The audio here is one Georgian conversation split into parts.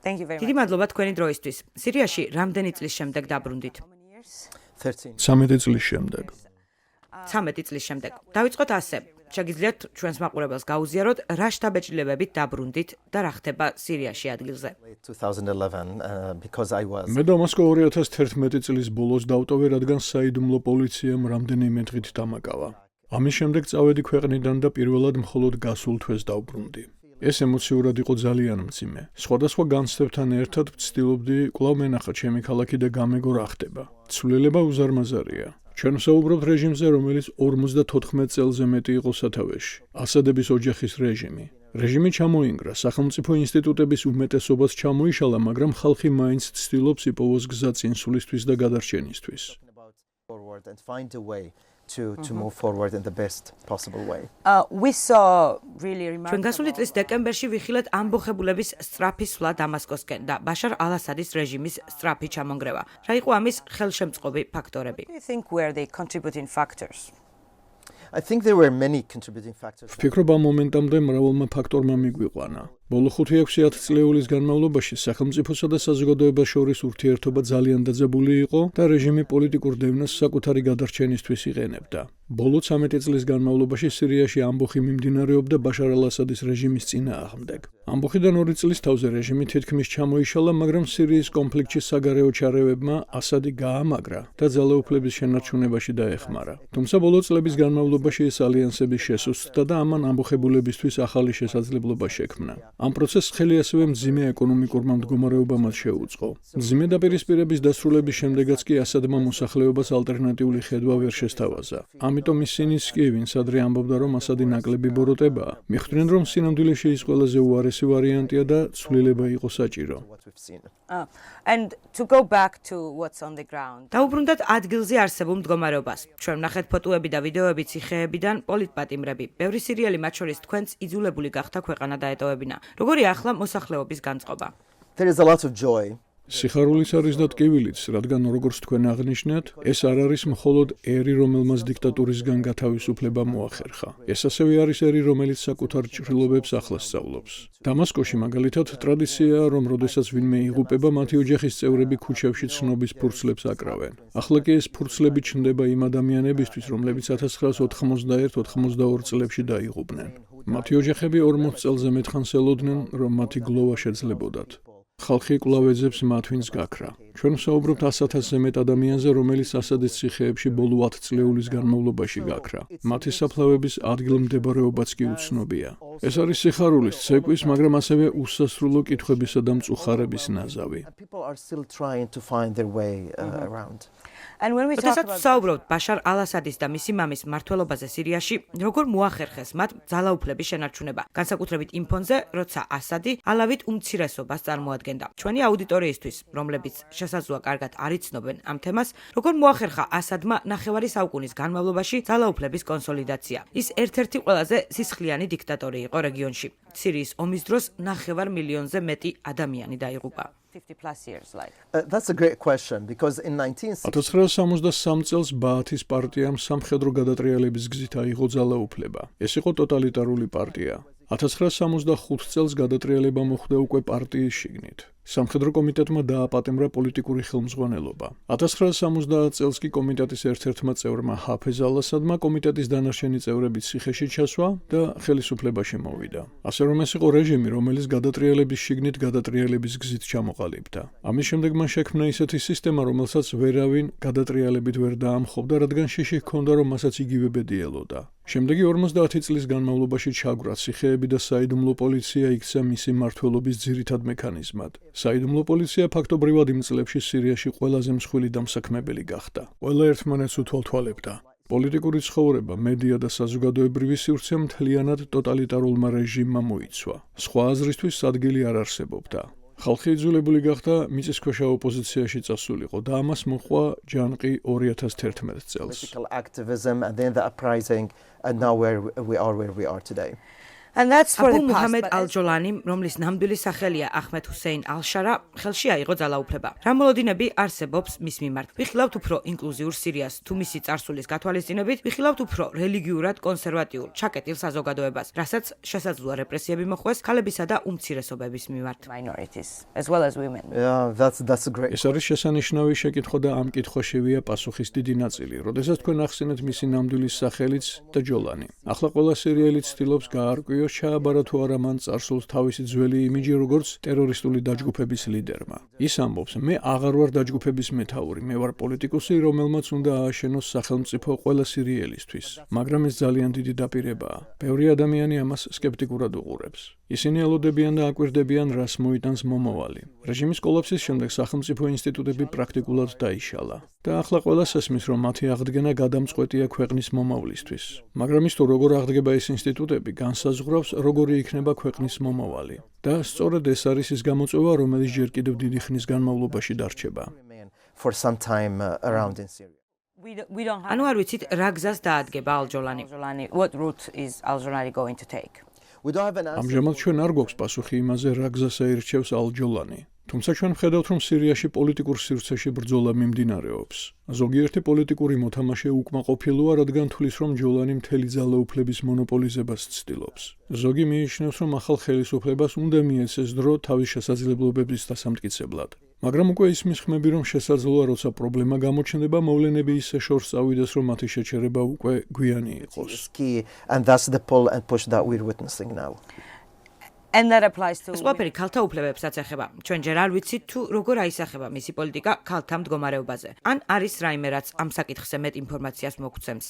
დიდი მადლობა თქვენი დროისთვის. სირიაში რამდენი წლის შემდეგ დაბრუნდით? 13 წლის შემდეგ. 13 წლის შემდეგ. დავიწყოთ ასე. შეგიძლიათ ჩვენს მაყურებელს გაუზიაროთ, რა შთაბეჭდილებებით დაბრუნდით და რა ხდება სირიაში ადგილზე. მე დამასკო 2011 წლის ბოლოს დავტოვე, რადგან საიდუმლო პოლიციამ რამდენიმე დღით დამაკავა. ამის შემდეგ წავედი ქვეყნიდან და პირველად მხოლოდ გასულ თვეს დავბრუნდი. ეს ემოციურად იყო ძალიან მძიმე. სხვადასხვა განცდებთან ერთად ვცდილობდი კვლავ მენახა ჩემი ქალაქი და გამეგო რა ხდება. ცვლილება უზარმაზარია. ჩვენ ვსაუბრობთ რეჟიმზე, რომელიც 54 წელზე მეტი იყო სათავეში. ასადების ოჯახის რეჟიმი. რეჟიმი ჩამოინგრა, სახელმწიფო ინსტიტუტების უმეტესობას ჩამოიშალა, მაგრამ ხალხი მაინც ცდილობს იპოვოს გზა წინსვლისთვის და გადარჩენისთვის. To move forward in the best possible way. We saw really remarkable. ჩვენ გასული წლის დეკემბერში ვიხილეთ ამბოხებულების სწრაფი სვლა დამასკოსკენ და ბაშარ ალ-ასადის რეჟიმის სწრაფი ჩამონგრევა. რა იყო ამის ხელშემწყობი ფაქტორები? I think were the contributing factors. I think there were many contributing factors. ვფიქრობ ამ მომენტამდე მრავალმა ფაქტორმა მიგვიყვანა. ბოლო 5-6 წლეულის განმავლობაში სახელმწიფოსა და საზოგადოებას შორის ურთიერთობა ძალიან დაძაბული იყო და რეჟიმი პოლიტიკურ დევნას საკუთარი გადარჩენისთვის იყენებდა. ბოლო 13 წლის განმავლობაში სირიაში ამბოხი მიმდინარეობდა ბაშარ ალ-ასადის რეჟიმის წინააღმდეგ. ამბოხიდან 2 წლის თავზე რეჟიმი თითქმის ჩამოიშალა, მაგრამ სირიის კონფლიქტში საგარეო ჩარევებმა ასადი გაამაგრა და ძალაუფლების შენარჩუნებაში დაეხმარა. თუმცა ბოლო წლების განმავლობაში ეს ალიანსები შესუსტდა და ამან ამბოხებულებისთვის ახალი შესაძლებლობა შექმნა. ამ პროცესს ხელი ასევე მძიმე ეკონომიკურმა მდგომარეობამაც შეუწყო. მძიმე დაპირისპირების დასრულების შემდეგაც კი ასადმა მოსახლეობას ალტერნატიული ხედვა ვერ შესთავაზა. ამიტომ ისინი კი, ვინც ადრე ამბობდა, რომ ასადი ნაკლები ბოროტებაა, მიხვდნენ, რომ სინამდვილეში ის ყველაზე უარესი ვარიანტია და ცვლილება იყო საჭირო. And to go back to what's on the ground. დაუბრუნდათ ადგილზე არსებულ მდგომარეობას. ჩვენ ვნახეთ ფოტოები და ვიდეოები ციხეებიდან, პოლიტპატიმრები. ბევრი სირიელი მათ შორის თქვენც იძულებული გახდა ქვეყანა დაეტოვებინა. როგორი ახლა მოსახლეობის განწყობა? There is a lot of joy. სიხარულიც არის და ტკივილიც, რადგან როგორც თქვენ აღნიშნეთ, ეს არ არის მხოლოდ ერი, რომელმაც დიქტატურისგან გათავისუფლება მოახერხა. ეს ასევე არის ერი, რომელიც საკუთარ ჭრილობებს ახლა სწავლობს. დამასკოში მაგალითად ტრადიციაა, რომ როდესაც ვინმე იღუპება, მათი ოჯახის წევრები ქუჩებში ცნობის ფურცლებს აკრავენ. ახლა კი ეს ფურცლები ჩნდება იმ ადამიანებისთვის, რომლებიც 1991-92 წლებში დაიღუპნენ. მათი ოჯახები 40 წელზე მეტხანს ელოდნენ, რომ მათი გლოვა შეძლებოდათ. ხალხი კვლავ ეძებს მათ, ვინც გაქრა. ჩვენ ვსაუბრობთ 100,000-ზე მეტ ადამიანზე, რომელიც ასადის ციხეებში ბოლო 10 წლეულის განმავლობაში გაქრა. მათი საფლავების ადგილმდებარეობაც კი უცნობია. ეს არის სიხარულის, ცეკვის, მაგრამ ასევე უსასრულო კითხვებისა და მწუხარების ნაზავი. როდესაც ვსაუბრობთ ბაშარ ალ-ასადის და მისი მამის მმართველობაზე სირიაში, როგორ მოახერხეს მათ ძალაუფლების შენარჩუნება, განსაკუთრებით იმ ფონზე, როცა ასადი ალავით უმცირესობას წარმოადგენდა. ჩვენი აუდიტორიისთვის, რომლებიც შესაძლოა კარგად არ იცნობენ ამ თემას, როგორ მოახერხა ასადმა ნახევარი საუკუნის განმავლობაში ძალაუფლების კონსოლიდაცია. ის ერთ-ერთი ყველაზე სისხლიანი დიქტატორი იყო რეგიონში. სირიის ომის დროს 9 მილიონზე მეტი ადამიანი დაიღუპა. 50+ years That's a great question because in 1973 წელს ბაათის პარტიამ სამხედრო გადატრიალების გზით აიღო ძალაუფლება. ეს იყო ტოტალიტარული პარტია. 1975 წელს გადატრიალება მოხდა უკვე პარტიის შიგნით. სამხედრო კომიტეტმა დააპატიმრა პოლიტიკური ხელმძღვანელობა. 1970 წელს კი კომიტეტის ერთ-ერთმა წევრმა ჰაფეზ ალ-ასადმა კომიტეტის დანარჩენი წევრები ციხეში ჩასვა და ხელისუფლებაში მოვიდა. ასე რომ ეს იყო რეჟიმი, რომელიც გადატრიალების შიგნით გადატრიალების გზით ჩამოყალიბდა. ამის შემდეგ მან შექმნა ისეთი სისტემა, რომელსაც ვერავინ გადატრიალებით ვერ დაამხობდა, რადგან შიში ჰქონდა, რომ მასაც იგივე ბედი ელოდა. შემდეგი 50 წლის განმავლობაში ჩაგვრა ციხეები და საიდუმლო პოლიცია იქცა მისი მმართველობის ძირითად მექანიზმად. საიდუმლო პოლიცია ფაქტობრივად იმ წლებში სირიაში ყველაზე მსხვილი დამსაქმებელი გახდა. ყველა ერთმანეთს უთვალთვალებდა. პოლიტიკური ცხოვრება, მედია და საზოგადოებრივი სივრცე მთლიანად ტოტალიტარულმა რეჟიმმა მოიცვა. სხვა აზრისთვის ადგილი არ არსებობდა. ხალხი იძულებული გახდა მიწისქვეშა ოპოზიციაში წასულიყო და ამას მოჰყვა ჯანყი 2011 წელს. And that's for აბუ the past, მუჰამედ but ალ-ჯოლანი, რომლის ნამდვილი სახელია აჰმედ ჰუსეინ ალ-შარა, ხელში აიღო ძალაუფლება. რა მოლოდინები არსებობს მის მიმართ? ვიხილავთ უფრო ინკლუზიურ სირიას, თუ მისი წარსულის გათვალისწინებით, ვიხილავთ უფრო რელიგიურად კონსერვატიულ, ჩაკეტილ საზოგადოებას, რასაც შესაძლოა რეპრესიები მოხვდეს ქალებისა და უმცირესობების მიმართ. minorities as well as women. Yeah, that's a great. ეს არის შესანიშნავი შეკითხვა და ამ კითხვაშივეა პასუხის დიდი ნაწილი. როდესაც თქვენ ახსენეთ მისი ნამდვილი სახელიც და ჯოლანი. ახლა ყველა სერიალი ცდილობს გაარკვიოს, ჩააბარა თუ არა მან წარსულს თავისი ძველი იმიჯი როგორც ტერორისტული დაჯგუფების ლიდერმა. ის ამბობს, მე აღარ ვარ დაჯგუფების მეთაური, მე ვარ პოლიტიკოსი, რომელმაც უნდა ააშენოს სახელმწიფო ყველა სირიელისთვის. მაგრამ ეს ძალიან დიდი დაპირებაა. ბევრი ადამიანი ამას სკეპტიკურად უყურებს. ისინი ელოდებიან და აკვირდებიან, რას მოიტანს მომავალი. რეჟიმის კოლაფსის შემდეგ სახელმწიფო ინსტიტუტები პრაქტიკულად დაიშალა. და ახლა ყველას ესმის, რომ მათი აღდგენა გადამწყვეტია ქვეყნის მომავლისთვის. მაგრამ ის თუ როგორ აღდგება ეს ინსტიტუტები, განსაზღვრავს, როგორი იქნება ქვეყნის მომავალი. და სწორედ ეს არის ის გამოწვევა, რომელიც ჯერ კიდევ დიდი ხნის განმავლობაში დარჩება. Remain for some time around in Syria. We don't have ანუ არ ვიცით რა გზას დაადგება ალ-ჯოლანი. Al-Jolani. What route is Al-Jolani going to take? We don't have an answer. ამჟამად ჩვენ არ გვაქვს პასუხი იმაზე, რა გზას აირჩევს ალ-ჯოლანი. თუმცა ჩვენ ვხედავთ, რომ სირიაში პოლიტიკურ სივრცეში ბრძოლა მიმდინარეობს. ზოგიერთი პოლიტიკური მოთამაშე უკმაყოფილოა, რადგან თვლის, რომ ჯოლანი მთელი ძალაუფლების მონოპოლიზებას ცდილობს. ზოგი მიიჩნევს, რომ ახალ ხელისუფლებას უნდა მიეცეს დრო თავის შესაძლებლობების დასამტკიცებლად. მაგრამ უკვე ისმის ხმები, რომ შესაძლოა, როცა პრობლემა გამოჩნდება, მოვლენები ისე შორს წავიდეს, რომ მათი შეჩერება უკვე გვიანი იყოს. Is key, and that's the pull and push that we're witnessing now. And that applies to ეს ყველაფერი ქალთა უფლებებსაც ეხება. ჩვენ ჯერ არ ვიცით თუ როგორ აისახება მისი პოლიტიკა ქალთა მდგომარეობაზე. ან არის რაიმე რაც ამ საკითხზე მეტ ინფორმაციას მოგცემს.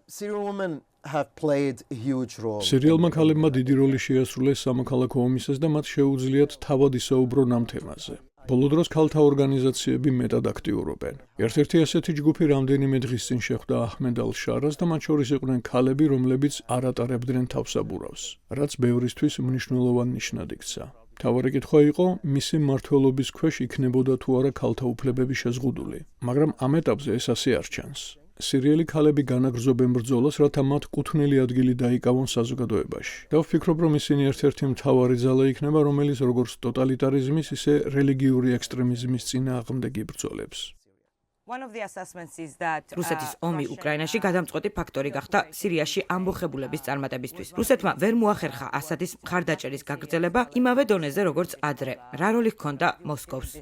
Syrian women have played a huge role. სერიალმა ქალებმა დიდი როლი შეასრულეს სამოქალაქო ომისას და მათ შეუძლიათ თავად ისაუბრონ ამ თემაზე. ბოლო დროს ქალთა ორგანიზაციები მეტად აქტიურობენ. ერთ-ერთი ასეთი ჯგუფი რამდენიმე დღის წინ შეხვდა აჰმედ ალ-შარას და მათ შორის იყვნენ ქალები, რომლებიც არ ატარებდნენ თავსაბურავს, რაც ბევრისთვის მნიშვნელოვან ნიშნად იქცა. მთავარი კითხვა იყო, მისი მმართველობის ქვეშ იქნებოდა თუ არა ქალთა უფლებები შეზღუდული. მაგრამ ამ ეტაპზე ეს ასე არ ჩანს. სირიელი ქალები განაგრძობენ ბრძოლას, რათა მათ კუთვნილი ადგილი დაიკავონ საზოგადოებაში. და ვფიქრობ, რომ ისინი ერთ-ერთი მთავარი ძალა იქნება, რომელიც როგორც ტოტალიტარიზმის, ისე რელიგიური ექსტრემიზმის წინააღმდეგ იბრძოლებს. One of the assessments is that რუსეთის ომი უკრაინაში გადამწყვეტი ფაქტორი გახდა სირიაში ამბოხებულების წარმატებისთვის. რუსეთმა ვერ მოახერხა ასადის მხარდაჭერის გაგრძელება იმავე დონეზე, როგორც ადრე. რა როლი ჰქონდა მოსკოვს?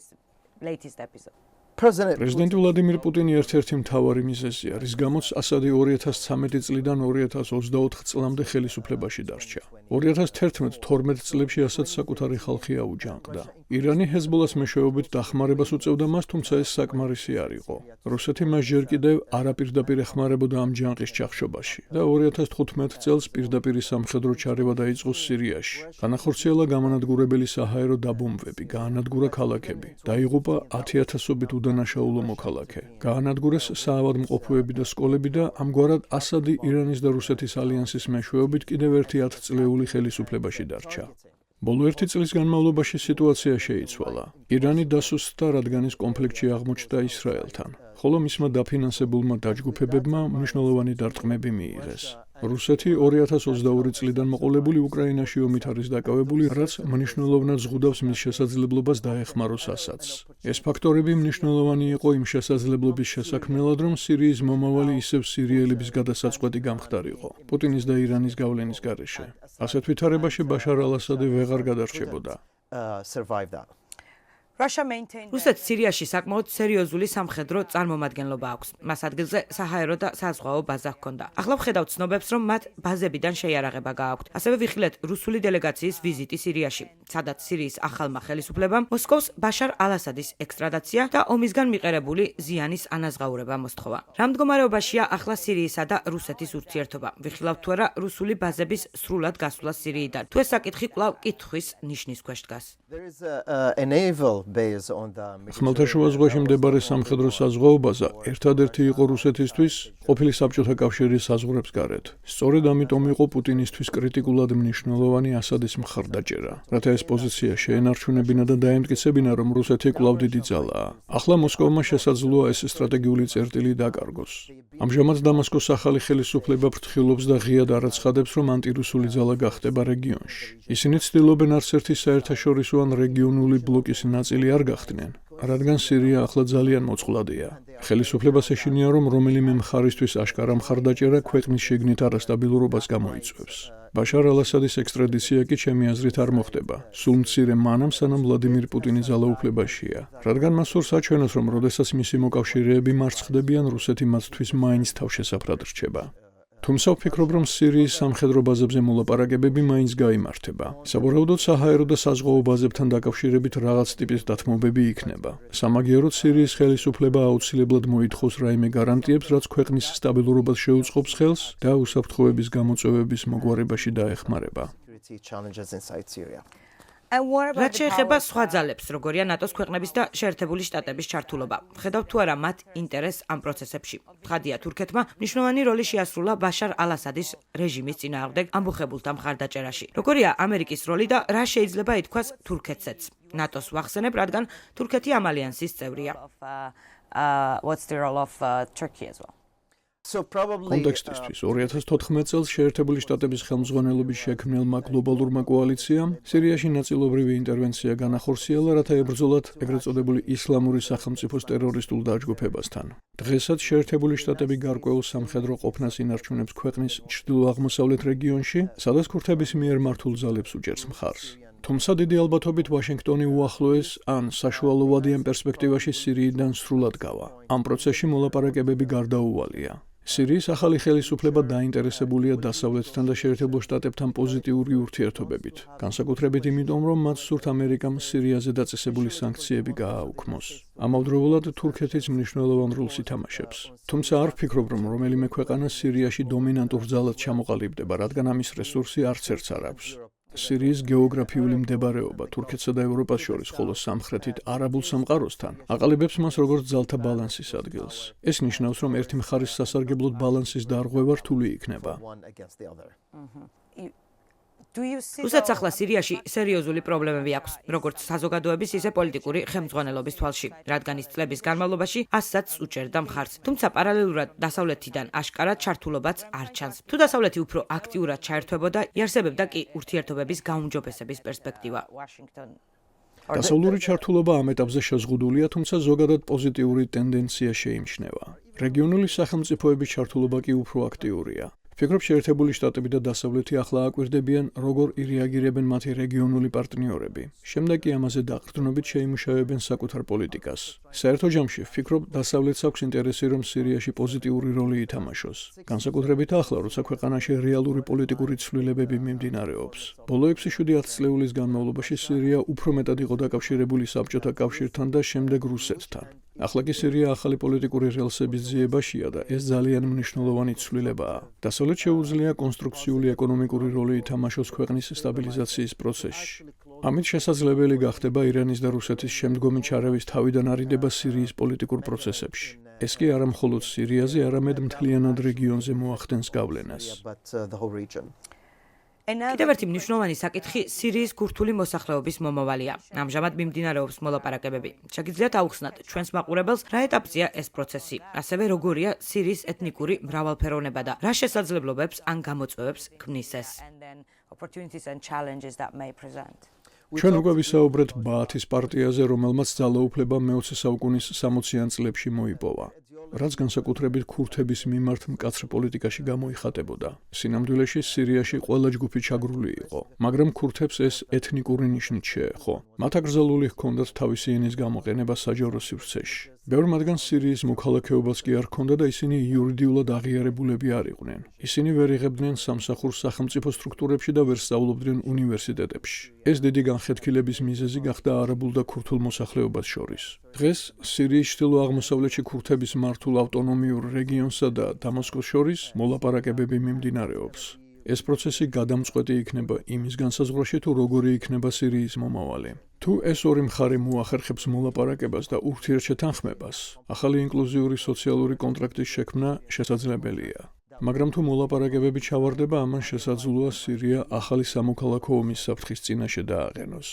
latest episode. პრეზიდენტი ვლადიმირ პუტინი ერთ-ერთი მთავარი მიზეზია, რის გამოც ასადი 2013 წლიდან 2024 წლამდე ხელისუფლებაში დარჩა. 2011-12 წლებში ასად საკუთარი ხალხი აუჯანყდა. ირანი ჰეზბოლას მეშვეობით დახმარებას უწევდა მას, თუმცა ეს საკმარისი არ იყო. რუსეთი მას ჯერ კიდევ არაპირდაპირ ეხმარებოდა ამ ჯანყის ჩახშობაში და 2015 წელს პირდაპირ სამხედრო ჩარევა დაიწყო სირიაში. განახორციელა გამანადგურებელი საჰაერო დაბომბვები, გაანადგურა ქალაქები, დაიღუპა 10,000-ობით უდანაშაულო მოქალაქე. გაანადგურეს საავადმყოფოები და სკოლები და ამგვარად ასადი ირანის და რუსეთის ალიანსის მეშვეობით კიდევ ერთი 10 წლეული ხელისუფლებაში დარჩა. ბოლო ერთი წლის განმავლობაში სიტუაცია შეიცვალა. ირანი დასუსტდა, რადგან ის კონფლიქტში აღმოჩნდა ისრაელთან, ხოლო მისმა დაფინანსებულმა დაჯგუფებებმა მნიშვნელოვანი დარტყმები მიიღეს. რუსეთი 2022 წლიდან მოყოლებული უკრაინაში ომით არის დაკავებული, რაც მნიშვნელოვნად ზღუდავს მის შესაძლებლობას დაეხმაროს ასადს. ეს ფაქტორები მნიშვნელოვანი იყო იმ შესაძლებლობის შესაქმნელად, რომ სირიის მომავალი ისევ სირიელების გადასაწყვეტი გამხდარიყო, პუტინის და ირანის გავლენის გარეშე. ასეთ ვითარებაში ბაშარ ალ-ასადი ვეღარ გადარჩებოდა. Survive that. Russia maintained რუსეთს სირიაში საკმაოდ სერიოზული სამხედრო წარმომადგენლობა აქვს. მას ადგილზე საჰაერო და საზღვაო ბაზა ჰქონდა. ახლა ვხედავთ ცნობებს, რომ მათ ბაზებიდან შეიარაღება გააქვთ. ასევე ვიხილეთ რუსული დელეგაციის ვიზიტი სირიაში, სადაც სირიის ახალმა ხელისუფლებამ მოსკოვს ბაშარ ალ-ასადის ექსტრადაცია და ომისგან მიყერებული ზიანის ანაზღაურება მოსთხოვა. რა მდგომარეობაშია ახლა სირიისა და რუსეთის ურთიერთობა? ვიხილავთ თუ არა რუსული ბაზების სრულად გასვლა სირიიდან? თუ ეს საკითხი კვლავ კითხვის ნიშნის ქვეშ დგას? There is a naval base on the ხმელთაშუა ზღვაში მდებარე სამხედრო საზღვაობაზე ერთადერთი იყო რუსეთისთვის ყოფილი საბჭოთა კავშირის საზღვრებს გარეთ. სწორედ ამიტომ იყო პუტინისთვის კრიტიკულად მნიშვნელოვანი ასადის მხარდაჭერა, რათა ეს პოზიცია შეენარჩუნებინა და დაემტკიცებინა, რომ რუსეთი კვლავ დიდი ძალაა. ახლა მოსკოვმა შესაძლოა ეს სტრატეგიული წერტილი დაკარგოს. ამჟამად დამასკოს ახალი ხელისუფლება ფრთხილობს და ღიად არაცხადებს, რომ ანტირუსული ძალა გახდება რეგიონში. ისინი ცდილობენ არც ერთი საერთაშორისო ან რეგიონული ბლოკის ნაწილი არ გახდნენ, რადგან სირია ახლა ძალიან მოწყვლადია. ხელისუფლებას ეშინია, რომ რომელიმე მხარისთვის აშკარა მხარდაჭერა ქვეყნის შიგნით არასტაბილურობას გამოიწვევს. ბაშარ ალ-ასადის ექსტრადიცია კი ჩემი აზრით არ მოხდება. სულ მცირე მანამ, სანამ ვლადიმირ პუტინი ძალაუფლებაშია, რადგან მას სურს აჩვენოს, რომ როდესაც მისი მოკავშირეები მარცხდებიან, რუსეთი მათთვის მაინც თავშესაფრად რჩება. თუმცა ვფიქრობ, რომ სირიის სამხედრო ბაზებზე მოლაპარაკებები მაინც გაიმართება. საბორაუდოდ საჰაერო და საზღვაო ბაზებთან დაკავშირებით რაღაც ტიპის დათმობები იქნება. სამაგიეროდ სირიის ხელისუფლება აუცილებლად მოითხოვს რაიმე გარანტიებს, რაც ქვეყნის სტაბილურობას შეუწყობს ხელს და უსაფრთხოების გამოწვევების მოგვარებაში დაეხმარება. challenges inside Syria. რაც შეეხება სხვა ძალებს, როგორია ნატოს ქვეყნების და შეერთებული შტატების ჩართულობა. ხედავთ თუ არა მათ ინტერესს ამ პროცესებში. თხადია თურქეთმა მნიშვნელოვანი როლი შეასრულა ბაშარ ალ-ასადის რეჟიმის წინააღმდეგ ამბოხებულთა მხარდაჭერაში. როგორია ამერიკის როლი და რა შეიძლება ითქვას თურქეთსაც. ნატოს ვახსენებ, რადგან თურქეთი ამ ალიანსის წევრია. What's the role of Turkey as well? კონტექსტისთვის 2014 წელს შეერთებული შტატების ხელმძღვანელობის შექმნილმა გლობალურმა კოალიციამ სირიაში ნაწილობრივი ინტერვენცია განახორციელა, რათა ებრძოლათ ეგრეთ წოდებული ისლამური სახელმწიფოს ტერორისტულ დაჯგუფებასთან. დღესაც შეერთებული შტატები გარკვეულ სამხედრო ყოფნას ინარჩუნებს ქვეყნის ჩრდილო-აღმოსავლეთ რეგიონში, სადაც ქურთების მიერ მართულ ძალებს უჭერს მხარს. თუმცა დიდი ალბათობით ვაშინგტონი უახლოეს ან საშუალოვადიან პერსპექტივაში სირიიდან სრულად გავა. ამ პროცესში მოლაპარაკებები გარდაუვალია. სირიის ახალი ხელისუფლება დაინტერესებულია დასავლეთთან და შეერთებულ შტატებთან პოზიტიური ურთიერთობებით, განსაკუთრებით იმიტომ, რომ მათ სურთ ამერიკამ სირიაზე დაწესებული სანქციები გააუქმოს. ამავდროულად თურქეთიც მნიშვნელოვან როლს ითამაშებს. თუმცა არ ვფიქრობ, რომ რომელიმე ქვეყანა სირიაში დომინანტურ ძალად ჩამოყალიბდება, რადგან ამის რესურსი არც ერთს არ აქვს. სირიის გეოგრაფიული მდებარეობა თურქეთსა და ევროპას შორის, ხოლო სამხრეთით არაბულ სამყაროსთან აყალიბებს მას როგორც ძალთა ბალანსის ადგილს. ეს ნიშნავს, რომ ერთი მხარის სასარგებლოდ ბალანსის დარღვევა რთული იქნება. რუსეთს ახლა სირიაში სერიოზული პრობლემები აქვს, როგორც საზოგადოების, ისე პოლიტიკური ხელმძღვანელობის თვალში, რადგან ის წლების განმავლობაში ასადს უჭერდა მხარს. თუმცა პარალელურად დასავლეთიდან აშკარად ჩართულობაც არ ჩანს. თუ დასავლეთი უფრო აქტიურად ჩაერთვებოდა, იარსებებდა კი ურთიერთობების გაუმჯობესების პერსპექტივა. დასავლური ჩართულობა ამ ეტაპზე შეზღუდულია, თუმცა ზოგადად პოზიტიური ტენდენცია შეიმჩნევა. რეგიონული სახელმწიფოების ჩართულობა კი უფრო აქტიურია. ვფიქრობ, შეერთებული შტატები და დასავლეთი ახლა აკვირდებიან, როგორ ირეაგირებენ მათი რეგიონული პარტნიორები. შემდეგ კი ამაზე დაყრდნობით შეიმუშავებენ საკუთარ პოლიტიკას. საერთო ჯამში ვფიქრობ, დასავლეთს აქვს ინტერესი, რომ სირიაში პოზიტიური როლი ითამაშოს. განსაკუთრებით ახლა, როცა ქვეყანაში რეალური პოლიტიკური ცვლილებები მიმდინარეობს. ბოლო 6-7 წლეულის განმავლობაში სირია უფრო მეტად იყო დაკავშირებული საბჭოთა კავშირთან და შემდეგ რუსეთთან. ახლა კი სირია ახალი პოლიტიკური რელსების ძიებაშია და ეს ძალიან მნიშვნელოვანი ცვლილებაა. დასავლეთ შეუძლია კონსტრუქციული ეკონომიკური როლი ითამაშოს ქვეყნის სტაბილიზაციის პროცესში. ამით შესაძლებელი გახდება ირანის და რუსეთის შემდგომი ჩარევის თავიდან არიდება სირიის პოლიტიკურ პროცესებში. ეს კი არა მხოლოდ სირიაზე, არამედ მთლიანად რეგიონზე მოახდენს გავლენას. კიდევ ერთი მნიშვნელოვანი საკითხი სირიის ქურთული მოსახლეობის მომავალია. ამჟამად მიმდინარეობს მოლაპარაკებები. შეგიძლიათ აუხსნათ ჩვენს მაყურებელს, რა ეტაპზეა ეს პროცესი, ასევე როგორია სირიის ეთნიკური მრავალფეროვნება და რა შესაძლებლობებს ან გამოწვევებს ქმნის ეს. ჩვენ უკვე ვისაუბრეთ ბაათის პარტიაზე, რომელმაც ძალაუფლება მე-20 საუკუნის 60-იან წლებში მოიპოვა. რაც განსაკუთრებით ქურთების მიმართ მკაცრ პოლიტიკაში გამოიხატებოდა. სინამდვილეში სირიაში ყველა ჯგუფი ჩაგრული იყო, მაგრამ ქურთებს ეს ეთნიკური ნიშნით შეეხო. მათ აკრძალული ჰქონდათ თავისი ენის გამოყენება საჯარო სივრცეში. ბევრ მათგანს სირიის მოქალაქეობას კი არ ჰქონდა და ისინი იურიდიულად აღიარებულები არ იყვნენ. ისინი ვერ იღებდნენ სამსახურს სახელმწიფო სტრუქტურებში და ვერ სწავლობდნენ უნივერსიტეტებში. ეს დიდი განხეთქილების მიზეზი გახდა არაბულ და ქურთულ მოსახლეობას შორის. დღეს სირიის ჩრდილო-აღმოსავლეთში ქურთების მართულ ავტონომიურ რეგიონსა და დამასკოს შორის მოლაპარაკებები მიმდინარეობს. ეს პროცესი გადამწყვეტი იქნება იმის განსაზღვრაში, თუ როგორი იქნება სირიის მომავალი. თუ ეს ორი მხარე მოახერხებს მოლაპარაკებას და ურთიერთშეთანხმებას, ახალი ინკლუზიური სოციალური კონტრაქტის შექმნა შესაძლებელია. მაგრამ თუ მოლაპარაკებები ჩავარდება, ამან შესაძლოა სირია ახალი სამოქალაქო ომის საფრთხის წინაშე დააყენოს.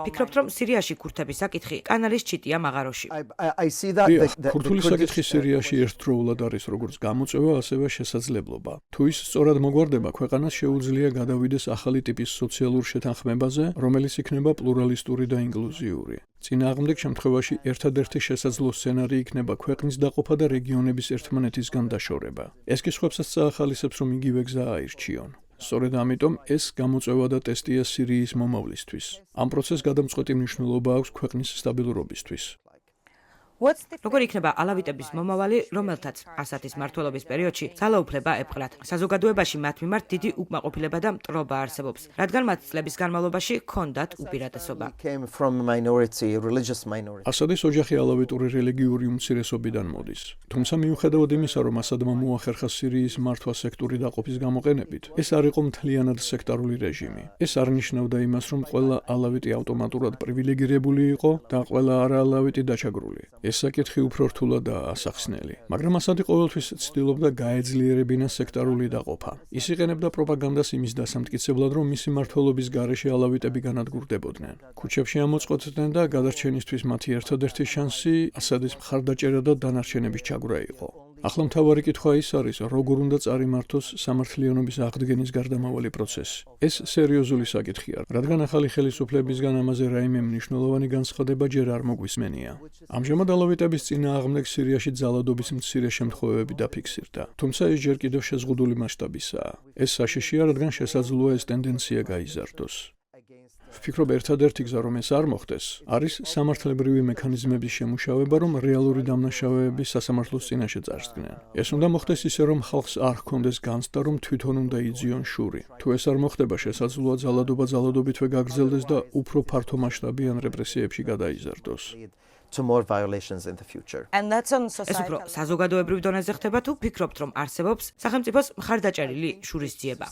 ფიქრობთ, რომ სირიაში ქურთების საკითხი კანალის ჩიტია მაღაროში. I see that დიახ, ქურთული საკითხი სირიაში ერთდროულად არის როგორც გამოწვევა, ასევე შესაძლებლობა. თუ ის სწორად მოგვარდება, ქვეყანას შეუძლია გადავიდეს ახალი ტიპის სოციალურ შეთანხმებაზე, რომელიც იქნება პლურალისტური და ინკლუზიური. წინააღმდეგ შემთხვევაში ერთადერთი შესაძლო სცენარი იქნება ქვეყნის დაყოფა და რეგიონების ერთმანეთისგან დაშორება. ეს კი სხვებსაც წაახალისებს, რომ იგივე გზა აირჩიონ. სწორედ ამიტომ ეს გამოწვევა და ტესტია სირიის მომავლისთვის. ამ პროცესს გადამწყვეტი მნიშვნელობა აქვს ქვეყნის სტაბილურობისთვის. როგორ იქნება ალავიტების მომავალი, რომელთაც ასათის მმართველობის პერიოდში ძალაუფლება ეპყრათ? საზოგადოებაში მათ მიმართ დიდი უკმაყოფილება და მტრობა არსებობს, რადგან მათ წლების განმავლობაში ჰქონდათ უპირატესობა. ასადის ოჯახი ალავიტური რელიგიური უმცირესობიდან მოდის. თუმცა მიუხედავად იმისა, რომ ასადმა მოახერხა სირიის მართვა სექტური დაყოფის გამოყენებით, ეს არ იყო მთლიანად სექტარული რეჟიმი. ეს არ ნიშნავდა იმას, რომ ყველა ალავიტი ავტომატურად პრივილეგირებული იყო და ყველა არაალავიტი დაჩაგრული. ეს საკითხი უფრო რთულადაა ასახსნელი, მაგრამ ასადი ყოველთვის ცდილობდა გაეძლიერებინა სექტარული დაყოფა. ის იყენებდა პროპაგანდას იმის დასამტკიცებლად, რომ მისი მმართველობის გარეშე ალავიტები განადგურდებოდნენ. ქუჩებში ამოწყოდნენ და გადარჩენისთვის მათი ერთადერთი შანსი ასადის მხარდაჭერა და დანარჩენების ჩაგვრა იყო. ახლა მთავარი კითხვა ის არის, როგორ უნდა წარიმართოს სამართლიანობის აღდგენის გარდამავალი პროცესი. ეს სერიოზული საკითხია, რადგან ახალი ხელისუფლებისგან ამაზე რაიმე მნიშვნელოვანი განცხადება ჯერ არ მოგვისმენია. ამჟამად ალავიტების წინააღმდეგ სირიაში ძალადობის მცირე შემთხვევები დაფიქსირდა, თუმცა ეს ჯერ კიდევ შეზღუდული მასშტაბისაა. ეს საშიშია, რადგან შესაძლოა ეს ტენდენცია გაიზარდოს. ვფიქრობ, ერთადერთი გზა, რომ ეს არ მოხდეს, არის სამართლებრივი მექანიზმების შემუშავება, რომ რეალური დამნაშავეები სასამართლოს წინაშე წარსდგნენ. ეს უნდა მოხდეს ისე, რომ ხალხს არ ჰქონდეს განცდა, რომ თვითონ უნდა იძიონ შური. თუ ეს არ მოხდება, შესაძლოა ძალადობა ძალადობითვე გაგრძელდეს და უფრო ფართო მასშტაბიან რეპრესიებში გადაიზარდოს. To more violations in the future. And that's on ეს უფრო societal. საზოგადოებრივ დონეზე ხდება, თუ ფიქრობთ, რომ არსებობს სახელმწიფოს მხარდაჭერილი შურისძიება?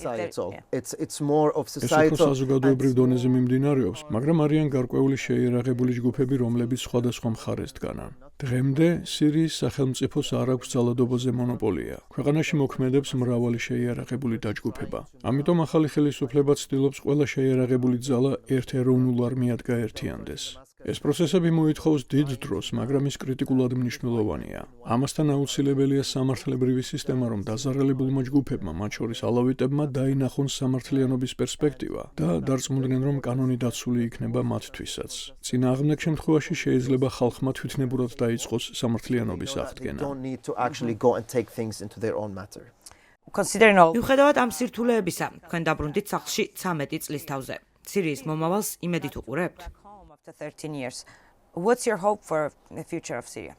It's more of ეს უფრო societal. საზოგადოებრივ დონეზე მიმდინარეობს, მაგრამ არიან გარკვეული შეიარაღებული ჯგუფები, რომლებიც სხვადასხვა მხარეს დგანან. დღემდე სირიის სახელმწიფოს არ აქვს ძალადობაზე მონოპოლია. ქვეყანაში მოქმედებს მრავალი შეიარაღებული დაჯგუფება. ამიტომ ახალი ხელისუფლება ცდილობს ყველა შეიარაღებული ძალა ერთ ეროვნულ არმიად გაერთიანდეს. ეს პროცესები მოითხოვს დიდ დროს, მაგრამ ის კრიტიკულად მნიშვნელოვანია. ამასთან აუცილებელია სამართლებრივი სისტემა, რომ დაზარალებულმა ჯგუფებმა, მათ შორის ალავიტებმა, დაინახონ სამართლიანობის პერსპექტივა და დარწმუნდნენ, რომ კანონი დაცული იქნება მათთვისაც. წინააღმდეგ შემთხვევაში შეიძლება ხალხმა თვითნებურად დაიწყოს სამართლიანობის აღდგენა. Don't need to actually go and take things into their own matter. Considering all მიუხედავად ამ სირთულეებისა, თქვენ დაბრუნდით სახლში 13 წლის თავზე. სირიის მომავალს იმედით უყურებთ? after 13 years, what's your hope for the future of Syria?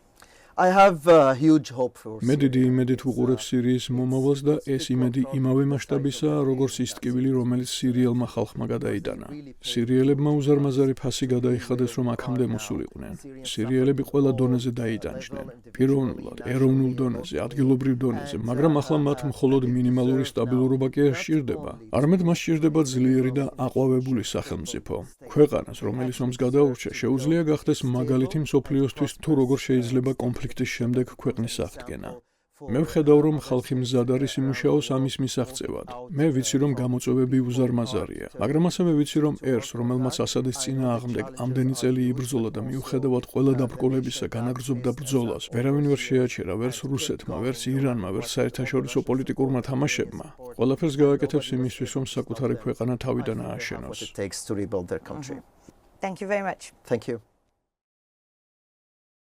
I have huge hope for მე დიდი იმედით ვუყურებ სირიის მომავალს და ეს იმედი იმავე მასშტაბისაა, როგორც ის ტკივილი, რომელიც სირიელმა ხალხმა გადაიტანა. სირიელებმა უზარმაზარი ფასი გადაიხადეს, რომ აქამდე მოსულიყვნენ. სირიელები ყველა დონეზე დაიტანჯდნენ. პიროვნულად, ეროვნულ დონეზე, ადგილობრივ დონეზე, მაგრამ ახლა მათ მხოლოდ მინიმალური სტაბილურობა კი არ სჭირდება. არამედ მას სჭირდება ძლიერი და აყვავებული სახელმწიფო. ქვეყანას, რომელიც ომს გადაურჩა, შეუძლია გახდეს მაგალითი მსოფლიოსთვის, თუ როგორ შეიძლება კონფლიქტის შემდეგ ქვეყნის აღდგენა. მე ვხედავ, რომ ხალხი მზად არის იმუშაოს ამის მისაღწევად. მე ვიცი, რომ გამოწვევები უზარმაზარია, მაგრამ ასევე ვიცი, რომ ერს, რომელმაც ასადის წინააღმდეგ ამდენი წელი იბრძოლა და მიუხედავად ყველა დაბრკოლებისა განაგრძობდა ბრძოლას, ვერავინ ვერ შეაჩერა, ვერც რუსეთმა, ვერც ირანმა, ვერც საერთაშორისო პოლიტიკურმა თამაშებმა. ყველაფერს გააკეთებს იმისთვის, რომ საკუთარი ქვეყანა თავიდან ააშენოს. what it takes to rebuild their country. Thank you very much. Thank you.